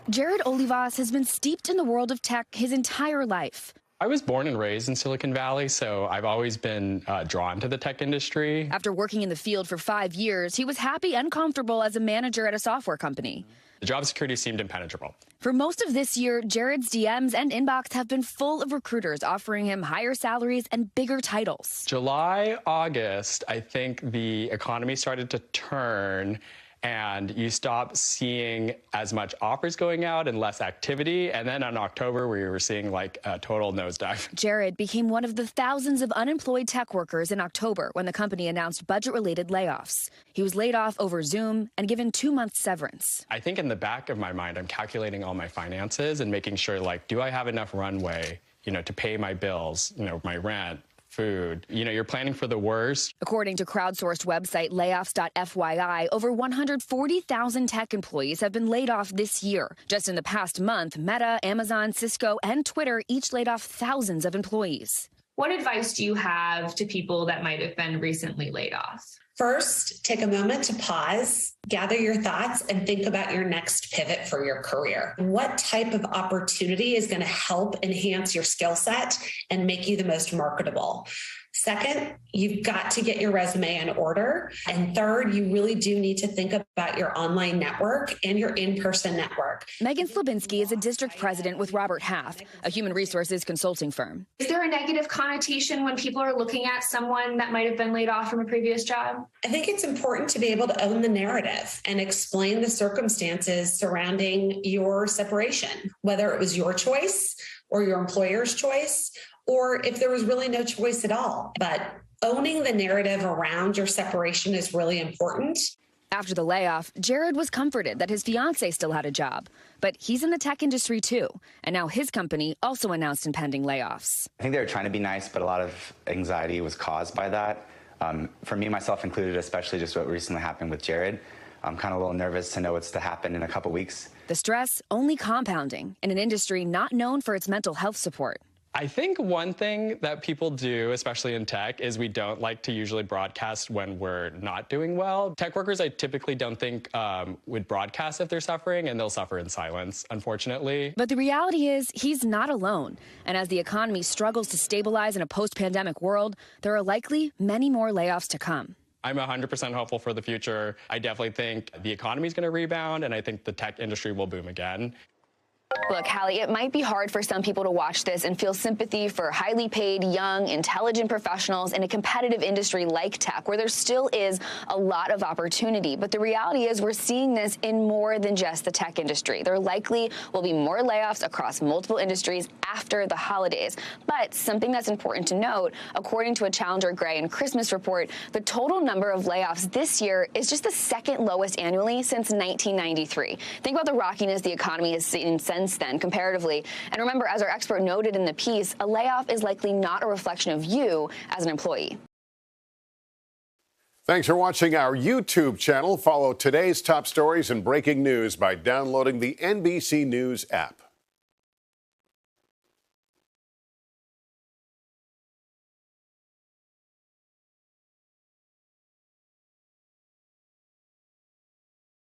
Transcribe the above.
Jared Olivas has been steeped in the world of tech his entire life. I was born and raised in Silicon Valley, so I've always been drawn to the tech industry. After working in the field for 5 years, he was happy and comfortable as a manager at a software company. The job security seemed impenetrable. For most of this year, Jared's DMs and inbox have been full of recruiters offering him higher salaries and bigger titles. July, August, I think the economy started to turn and you stop seeing as much offers going out and less activity. And then in October, we were seeing like a total nosedive. Jared became one of the thousands of unemployed tech workers in October when the company announced budget-related layoffs. He was laid off over Zoom and given 2 months severance. I think in the back of my mind, I'm calculating all my finances and making sure, like, do I have enough runway, to pay my bills, my rent, food. You're planning for the worst. According to crowdsourced website Layoffs.fyi, over 140,000 tech employees have been laid off this year. Just in the past month, Meta, Amazon, Cisco, and Twitter each laid off thousands of employees. What advice do you have to people that might have been recently laid off? First, take a moment to pause, gather your thoughts, and think about your next pivot for your career. What type of opportunity is going to help enhance your skill set and make you the most marketable? Second, you've got to get your resume in order. And third, you really do need to think about your online network and your in-person network. Megan Slabinski is a district president with Robert Half, a human resources consulting firm. Is there a negative connotation when people are looking at someone that might have been laid off from a previous job? I think it's important to be able to own the narrative and explain the circumstances surrounding your separation, whether it was your choice or your employer's choice, or if there was really no choice at all. But owning the narrative around your separation is really important. After the layoff, Jared was comforted that his fiancée still had a job. But he's in the tech industry too, and now his company also announced impending layoffs. I think they were trying to be nice, but a lot of anxiety was caused by that. For me, myself included, especially just what recently happened with Jared. I'm kind of a little nervous to know what's to happen in a couple weeks. The stress only compounding in an industry not known for its mental health support. I think one thing that people do, especially in tech, is we don't like to usually broadcast when we're not doing well. Tech workers, I typically don't think would broadcast if they're suffering, and they'll suffer in silence, unfortunately. But the reality is he's not alone. And as the economy struggles to stabilize in a post-pandemic world, there are likely many more layoffs to come. I'm 100% hopeful for the future. I definitely think the economy is going to rebound, and I think the tech industry will boom again. Look, Hallie, it might be hard for some people to watch this and feel sympathy for highly paid, young, intelligent professionals in a competitive industry like tech, where there still is a lot of opportunity. But the reality is we're seeing this in more than just the tech industry. There likely will be more layoffs across multiple industries after the holidays. But something that's important to note, according to a Challenger Gray and Christmas report, the total number of layoffs this year is just the second lowest annually since 1993. Think about the rockiness the economy has seen since then, comparatively. And remember, as our expert noted in the piece, a layoff is likely not a reflection of you as an employee. Thanks for watching our YouTube channel. Follow today's top stories and breaking news by downloading the NBC News app.